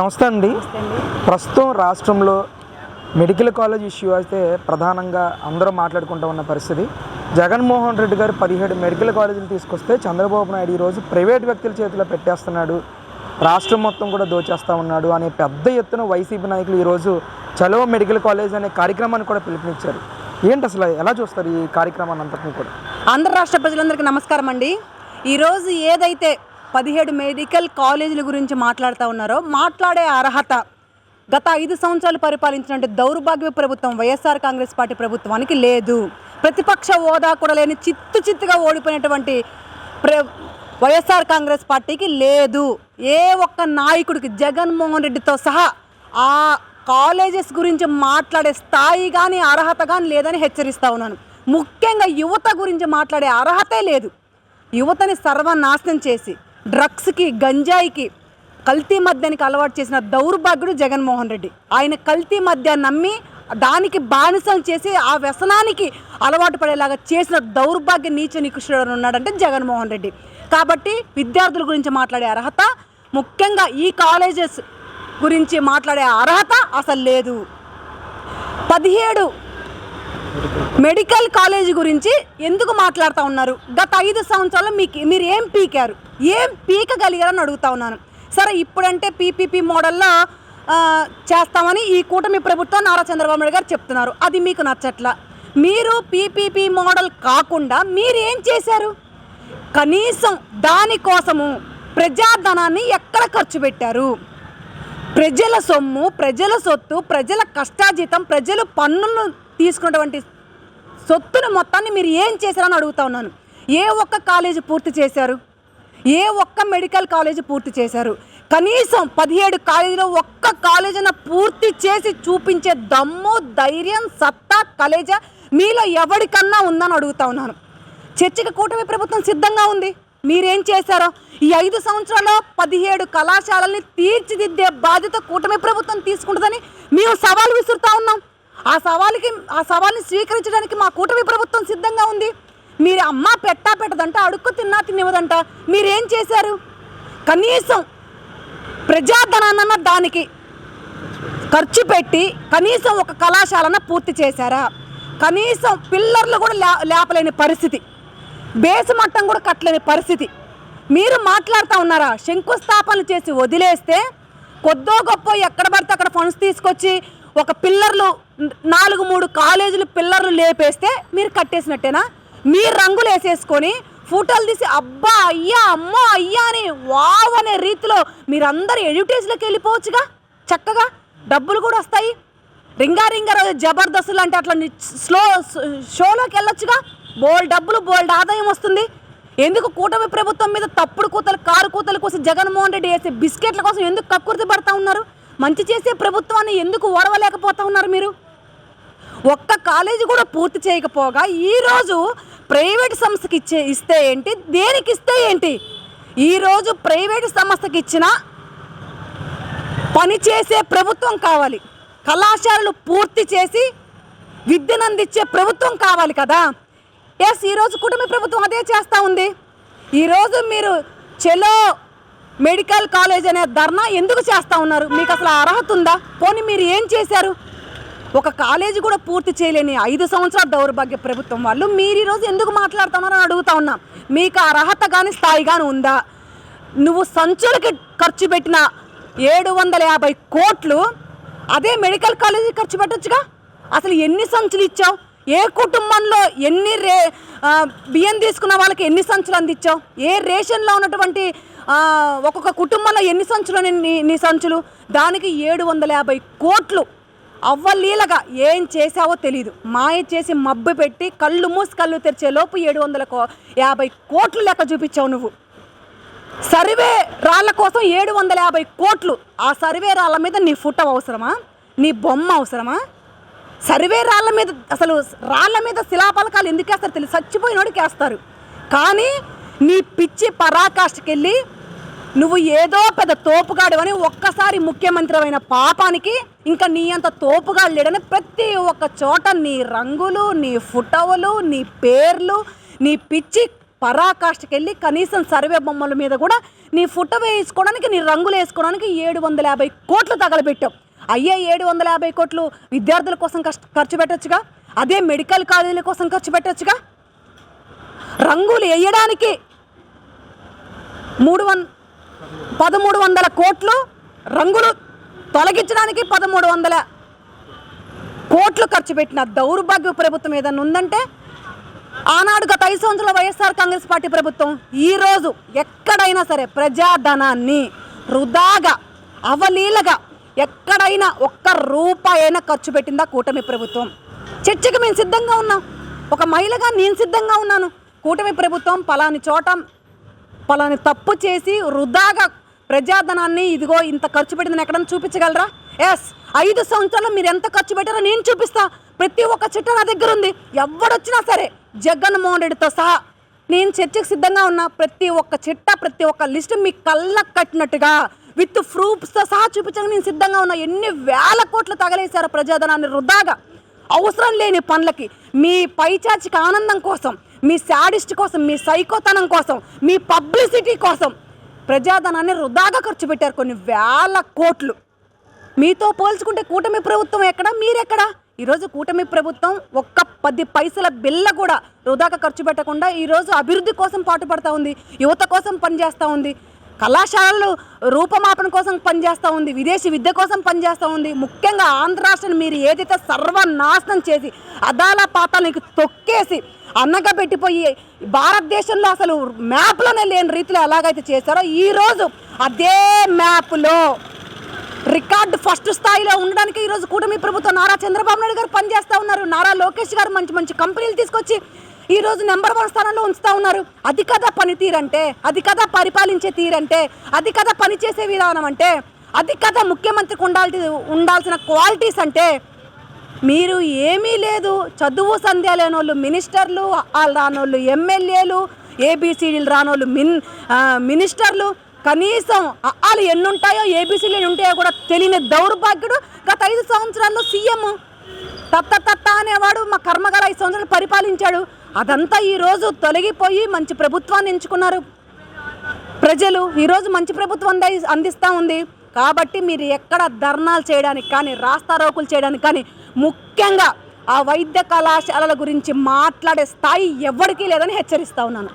నమస్తే అండి. ప్రస్తుతం రాష్ట్రంలో మెడికల్ కాలేజ్ ఇష్యూ అయితే ప్రధానంగా అందరూ మాట్లాడుకుంటూ ఉన్న పరిస్థితి. జగన్మోహన్ రెడ్డి గారు 17 మెడికల్ కాలేజీలు తీసుకొస్తే చంద్రబాబు నాయుడు ఈరోజు ప్రైవేట్ వ్యక్తుల చేతిలో పెట్టేస్తున్నాడు, రాష్ట్రం మొత్తం కూడా దోచేస్తూ ఉన్నాడు అనే పెద్ద ఎత్తున వైసీపీ నాయకులు ఈరోజు చలో మెడికల్ కాలేజ్ అనే కార్యక్రమాన్ని కూడా పిలుపునిచ్చారు. ఏంటి అసలు ఎలా చూస్తారు ఈ కార్యక్రమాన్ని అంతటినీ కూడా? ఆంధ్ర రాష్ట్ర ప్రజలందరికీ నమస్కారం అండి. ఈరోజు ఏదైతే 17 మెడికల్ కాలేజీల గురించి మాట్లాడుతూ ఉన్నారో, మాట్లాడే అర్హత గత 5 సంవత్సరాలు పరిపాలించినటువంటి దౌర్భాగ్య ప్రభుత్వం వైఎస్ఆర్ కాంగ్రెస్ పార్టీ ప్రభుత్వానికి లేదు. ప్రతిపక్ష హోదా కూడా లేని చిత్తుగా ఓడిపోయినటువంటి వైఎస్ఆర్ కాంగ్రెస్ పార్టీకి లేదు. ఏ ఒక్క నాయకుడికి జగన్మోహన్ రెడ్డితో సహా ఆ కాలేజెస్ గురించి మాట్లాడే స్థాయి కానీ అర్హత కానీ లేదని హెచ్చరిస్తూ ఉన్నాను. ముఖ్యంగా యువత గురించి మాట్లాడే అర్హతే లేదు. యువతని సర్వనాశనం చేసి డ్రగ్స్కి, గంజాయికి, కల్తీ మద్యానికి అలవాటు చేసిన దౌర్భాగ్యుడు జగన్మోహన్ రెడ్డి. ఆయన కల్తీ మద్యాన్ని నమ్మి దానికి బానిసం చేసి ఆ వ్యసనానికి అలవాటు పడేలాగా చేసిన దౌర్భాగ్య నీచ నికృష్టుడు ఉన్నాడంటే జగన్మోహన్ రెడ్డి. కాబట్టి విద్యార్థుల గురించి మాట్లాడే అర్హత, ముఖ్యంగా ఈ కాలేజెస్ గురించి మాట్లాడే అర్హత అసలు లేదు. 17 మెడికల్ కాలేజీ గురించి ఎందుకు మాట్లాడుతూ ఉన్నారు? గత 5 సంవత్సరాలు మీరు ఏం పీకారు, ఏం పీకగలిగారని అడుగుతా ఉన్నాను. సరే, ఇప్పుడంటే పీపీపీ మోడల్లో చేస్తామని ఈ కూటమి ప్రభుత్వం నారా చంద్రబాబు నాయుడు గారు చెప్తున్నారు. అది మీకు నచ్చట్లా. మీరు పీపీపీ మోడల్ కాకుండా మీరు ఏం చేశారు? కనీసం దానికోసము ప్రజాధనాన్ని ఎక్కడ ఖర్చు పెట్టారు? ప్రజల సొమ్ము, ప్రజల సొత్తు, ప్రజల కష్టాజీతం, ప్రజలు పన్నులను తీసుకున్నటువంటి సొత్తును మొత్తాన్ని మీరు ఏం చేశారని అడుగుతా ఉన్నాను. ఏ ఒక్క కాలేజీ పూర్తి చేశారు? ఏ ఒక్క మెడికల్ కాలేజీ పూర్తి చేశారు? కనీసం 17 కాలేజీలో ఒక్క కాలేజీని పూర్తి చేసి చూపించే దమ్ము, ధైర్యం, సత్తా, కలేజ మీలో ఎవరికన్నా ఉందని అడుగుతా ఉన్నాను. చర్చకి కూటమి ప్రభుత్వం సిద్ధంగా ఉంది. మీరేం చేశారో ఈ 5 సంవత్సరాల్లో 17 కళాశాలల్ని తీర్చిదిద్దే బాధ్యత కూటమి ప్రభుత్వం తీసుకుంటుందని మేము సవాల్ విసురుతా ఉన్నాం. ఆ సవాల్ని స్వీకరించడానికి మా కూటమి ప్రభుత్వం సిద్ధంగా ఉంది. మీరు అమ్మ పెట్టదంట, అడుక్కు తినివ్వదంట. మీరేం చేశారు? కనీసం ప్రజాధనాన్న దానికి ఖర్చు పెట్టి కనీసం ఒక కళాశాలన పూర్తి చేశారా? కనీసం పిల్లర్లు కూడా లేపలేని పరిస్థితి, బేస్ మట్టం కూడా కట్టలేని పరిస్థితి. మీరు మాట్లాడుతూ ఉన్నారా? శంకుస్థాపనలు చేసి వదిలేస్తే కొద్దో గొప్ప ఎక్కడ పడితే అక్కడ ఫండ్స్ తీసుకొచ్చి ఒక పిల్లర్లు 4-3 కాలేజీలు పిల్లర్లు లేపేస్తే మీరు కట్టేసినట్టేనా? మీరు రంగులు వేసేసుకొని ఫోటోలు తీసి అబ్బా అయ్యా అమ్మో అయ్యా అని వావ్ అనే రీతిలో మీరందరూ ఎడ్యుటేజ్లోకి వెళ్ళిపోవచ్చుగా. చక్కగా డబ్బులు కూడా వస్తాయి. రింగా రోజు జబర్దస్తులు అంటే అట్లా షోలోకి వెళ్ళొచ్చుగా. బోల్డ్ డబ్బులు, బోల్డ్ ఆదాయం వస్తుంది. ఎందుకు కూటమి ప్రభుత్వం మీద తప్పుడు కూతలు, కారు కూతలు కోసం జగన్మోహన్ రెడ్డి వేసే బిస్కెట్ల కోసం ఎందుకు కక్కుర్తి పడతా ఉన్నారు? మంచి చేసే ప్రభుత్వాన్ని ఎందుకు ఓడవలేకపోతా ఉన్నారు మీరు? ఒక్క కాలేజీ కూడా పూర్తి చేయకపోగా ఈరోజు ప్రైవేట్ సంస్థకి ఇస్తే ఏంటి, దేనికి ఇస్తే ఏంటి? ఈరోజు ప్రైవేట్ సంస్థకి ఇచ్చిన పని చేసే ప్రభుత్వం కావాలి. కళాశాలలు పూర్తి చేసి విద్యను అందించే ప్రభుత్వం కావాలి కదా. ఎస్, ఈరోజు కుటుంబ ప్రభుత్వం అదే చేస్తూ ఉంది. ఈరోజు మీరు చెలో మెడికల్ కాలేజ్ అనే ధర్నా ఎందుకు చేస్తూ ఉన్నారు? మీకు అసలు అర్హత ఉందా? పోనీ మీరు ఏం చేశారు? ఒక కాలేజీ కూడా పూర్తి చేయలేని 5 సంవత్సరాల దౌర్భాగ్య ప్రభుత్వం వాళ్ళు మీరు ఈరోజు ఎందుకు మాట్లాడుతున్నారని అడుగుతా ఉన్నా. మీకు అర్హత కానీ స్థాయి కానీ ఉందా? నువ్వు సంచులకి ఖర్చు పెట్టిన 750 కోట్లు అదే మెడికల్ కాలేజీ ఖర్చు పెట్టొచ్చుగా. అసలు ఎన్ని సంచులు ఇచ్చావు? ఏ కుటుంబంలో ఎన్ని బియ్యం తీసుకున్న వాళ్ళకి ఎన్ని సంచులు అందించావు? ఏ రేషన్లో ఉన్నటువంటి ఒక్కొక్క కుటుంబంలో ఎన్ని సంచులు నీ సంచులు? దానికి 750 కోట్లు అవ్వలీలగా ఏం చేసావో తెలీదు. మాయ చేసి మబ్బు పెట్టి కళ్ళు మూసి కళ్ళు తెరిచే లోపు 750 కోట్లు లెక్క చూపించావు నువ్వు. సర్వే రాళ్ళ కోసం 750 కోట్లు. ఆ సర్వే రాళ్ళ మీద నీ ఫోటో అవసరమా? నీ బొమ్మ అవసరమా? సర్వే రాళ్ళ మీద, అసలు రాళ్ళ మీద శిలాపలకాలు ఎందుకు వేస్తారు తెలియదు, చచ్చిపోయినోడికి వేస్తారు. కానీ నీ పిచ్చి పరాకాష్ఠకెళ్ళి నువ్వు ఏదో పెద్ద తోపుగాడు అని ఒక్కసారి ముఖ్యమంత్రి అయిన పాపానికి ఇంకా నీ అంత తోపుగాడు లేడని ప్రతి ఒక్క చోట నీ రంగులు, నీ ఫోటోలు, నీ పేర్లు, నీ పిచ్చి పరాకాష్ఠకి వెళ్ళి కనీసం సర్వే బొమ్మల మీద కూడా నీ ఫోటో వేసుకోవడానికి, నీ రంగులు వేసుకోవడానికి 750 కోట్లు తగలబెట్టావు. అయ్యే 750 కోట్లు విద్యార్థుల కోసం ఖర్చు పెట్టచ్చుగా, అదే మెడికల్ కాలేజీల కోసం ఖర్చు పెట్టచ్చుగా. రంగులు వేయడానికి 1300 కోట్లు, రంగులు తొలగించడానికి 1300 కోట్లు ఖర్చు పెట్టిన దౌర్భాగ్య ప్రభుత్వం ఏదన్నా ఉందంటే ఆనాడు గత 5 సంవత్సరాల వైఎస్ఆర్ కాంగ్రెస్ పార్టీ ప్రభుత్వం ఈరోజు ఎక్కడైనా సరే ప్రజాధనాన్ని వృధాగా అవలీలగా ఎక్కడైనా ఒక్క రూపాయి అయినా ఖర్చు పెట్టిందా కూటమి ప్రభుత్వం? చర్చకి మేము సిద్ధంగా ఉన్నాం. ఒక మహిళగా నేను సిద్ధంగా ఉన్నాను. కూటమి ప్రభుత్వం పలాని చోట పలాని తప్పు చేసి వృధాగా ప్రజాధనాన్ని ఇదిగో ఇంత ఖర్చు పెట్టిందని ఎక్కడన్నా చూపించగలరా? ఎస్, 5 సంవత్సరాలు మీరు ఎంత ఖర్చు పెట్టారో నేను చూపిస్తా. ప్రతి ఒక్క చిట్ట నా దగ్గర ఉంది. ఎవడొచ్చినా సరే జగన్మోహన్ రెడ్డితో సహా నేను చర్చకు సిద్ధంగా ఉన్నా. ప్రతి ఒక్క చిట్ట, ప్రతి ఒక్క లిస్టు మీ కళ్ళకు కట్టినట్టుగా విత్ ప్రూఫ్స్తో సహా చూపించడానికి నేను సిద్ధంగా ఉన్నా. ఎన్ని వేల కోట్లు తగలేశారో ప్రజాధనాన్ని వృధాగా, అవసరం లేని పనులకి, మీ పైచాచిక ఆనందం కోసం, మీ శాడిస్ట్ కోసం, మీ సైకోతనం కోసం, మీ పబ్లిసిటీ కోసం ప్రజాధనాన్ని వృధాగా ఖర్చు పెట్టారు కొన్ని వేల కోట్లు. మీతో పోల్చుకుంటే కూటమి ప్రభుత్వం ఎక్కడ, మీరెక్కడ? ఈరోజు కూటమి ప్రభుత్వం ఒక్క 10 పైసల బిల్ల కూడా వృధాగా ఖర్చు పెట్టకుండా ఈరోజు అభివృద్ధి కోసం పాటుపడతా ఉంది, యువత కోసం పనిచేస్తూ ఉంది, కళాశాలలు రూపమాపన కోసం పనిచేస్తూ ఉంది, విదేశీ విద్య కోసం పనిచేస్తూ ఉంది. ముఖ్యంగా ఆంధ్ర రాష్ట్రాన్ని మీరు ఏదైతే సర్వనాశనం చేసి అదాల పాతాలకు తొక్కేసి అన్నగా పెట్టిపోయి భారతదేశంలో అసలు మ్యాప్లోనే లేని రీతిలో ఎలాగైతే చేశారో ఈరోజు అదే మ్యాప్లో రికార్డు ఫస్ట్ స్థాయిలో ఉండడానికి ఈరోజు కూటమి ప్రభుత్వం నారా చంద్రబాబు నాయుడు గారు పనిచేస్తూ ఉన్నారు. నారా లోకేష్ గారు మంచి మంచి కంపెనీలు తీసుకొచ్చి ఈరోజు నెంబర్ 1 స్థానంలో ఉంచుతూ ఉన్నారు. అది కదా పనితీరంటే, అది కదా పరిపాలించే తీరంటే, అది కదా పనిచేసే విధానం అంటే, అది కదా ముఖ్యమంత్రికి ఉండాల్సిన క్వాలిటీస్ అంటే. మీరు ఏమీ లేదు, చదువు సంధ్య లేనోళ్ళు మినిస్టర్లు, వాళ్ళు రానోళ్ళు ఎమ్మెల్యేలు, ఏబిసిడీలు రానోళ్ళు మినిస్టర్లు, కనీసం వాళ్ళు ఎన్ని ఉంటాయో ఏబిసిడీలు ఎన్ని ఉంటాయో కూడా తెలియని దౌర్భాగ్యుడు గత 5 సంవత్సరాల్లో సీఎం తత్త అనేవాడు మా కర్మగల 5 సంవత్సరాలు పరిపాలించాడు. అదంతా ఈరోజు తొలగిపోయి మంచి ప్రభుత్వాన్ని ఎంచుకున్నారు ప్రజలు. ఈరోజు మంచి ప్రభుత్వం అందిస్తూ ఉంది. కాబట్టి మీరు ఎక్కడ ధర్నాలు చేయడానికి కానీ, రాస్తారోకులు చేయడానికి కానీ, ముఖ్యంగా ఆ వైద్య కళాశాలల గురించి మాట్లాడే స్థాయి ఎవరికీ లేదని హెచ్చరిస్తూ ఉన్నాను.